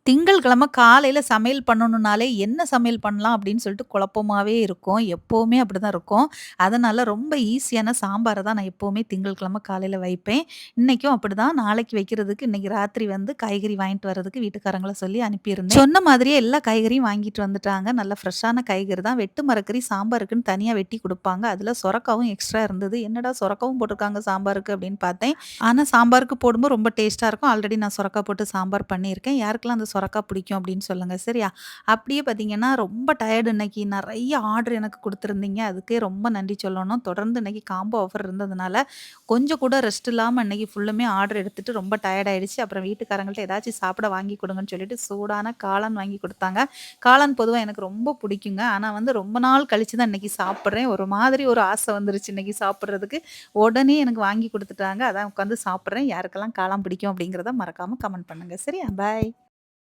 திங்கள்கிழமை காலையில சமையல் பண்ணணும்னாலே, என்ன சமையல் பண்ணலாம் அப்படின்னு சொல்லிட்டு குழப்பமாவே இருக்கும். எப்பவுமே அப்படிதான் இருக்கும். அதனால ரொம்ப ஈஸியான சாம்பார தான் நான் எப்பவுமே திங்கள்கிழமை காலையில வைப்பேன். இன்னைக்கும் அப்படிதான். நாளைக்கு வைக்கிறதுக்கு இன்னைக்கு ராத்திரி வந்து காய்கறி வாங்கிட்டு வரதுக்கு வீட்டுக்காரங்கள சொல்லி அனுப்பியிருந்தேன். சொன்ன மாதிரியே எல்லா காய்கறியும் வாங்கிட்டு வந்துட்டாங்க. நல்ல ஃப்ரெஷ்ஷான காய்கறி தான். வெட்டு மரக்கறி சாம்பாருக்குன்னு தனியா வெட்டி குடுப்பாங்க. அதில சொரக்காவும் எக்ஸ்ட்ரா இருந்தது. என்னடா சொரக்காவும் போட்டுருக்காங்க சாம்பாருக்கு அப்படின்னு பார்த்தேன். ஆனா சாம்பாருக்கு போடும்போது ரொம்ப டேஸ்ட்டா இருக்கும். ஆல்ரெடி நான் சொரக்கா போட்டு சாம்பார் பண்ணியிருக்கேன். யாருக்கெல்லாம் அந்த சொரக்கா பிடிக்கும் அப்படின்னு சொல்லுங்க. சரியா? அப்படியே பார்த்தீங்கன்னா, ரொம்ப டயர்டு இன்னைக்கு. நெறைய ஆர்டர் எனக்கு குடுத்துருந்தீங்க. அதுக்கே ரொம்ப நன்றி சொல்லணும். தொடர்ந்து இன்னைக்கு காம்போ ஆஃபர் இருந்ததுனால, கொஞ்சம் கூட ரெஸ்ட் இல்லாம இன்னைக்கு ஃபுல்லுமே ஆர்டர் எடுத்துட்டு ரொம்ப டயர்ட் ஆயிடுச்சு. அப்புறம் வீட்டுக்காரங்கள்ட்ட ஏதாச்சும் சாப்பிட வாங்கி குடுங்கன்னு சொல்லிட்டு சூடான காளான் வாங்கி குடுத்தாங்க. காளான் பொதுவா எனக்கு ரொம்ப பிடிக்குங்க. ஆனா வந்து ரொம்ப நாள் கழிச்சு தான் இன்னைக்கு சாப்பிடுறேன். ஒரு மாதிரி ஒரு ஆசை வந்துருச்சு இன்னைக்கு சாப்பிடுறதுக்கு. உடனே எனக்கு வாங்கி குடுத்துட்டாங்க. அதான் உட்காந்து சாப்பிடுறேன். யாருக்கெல்லாம் காளான் பிடிக்கும் அப்படிங்கிறத மறக்காம கமெண்ட் பண்ணுங்க. சரியா? பாய்.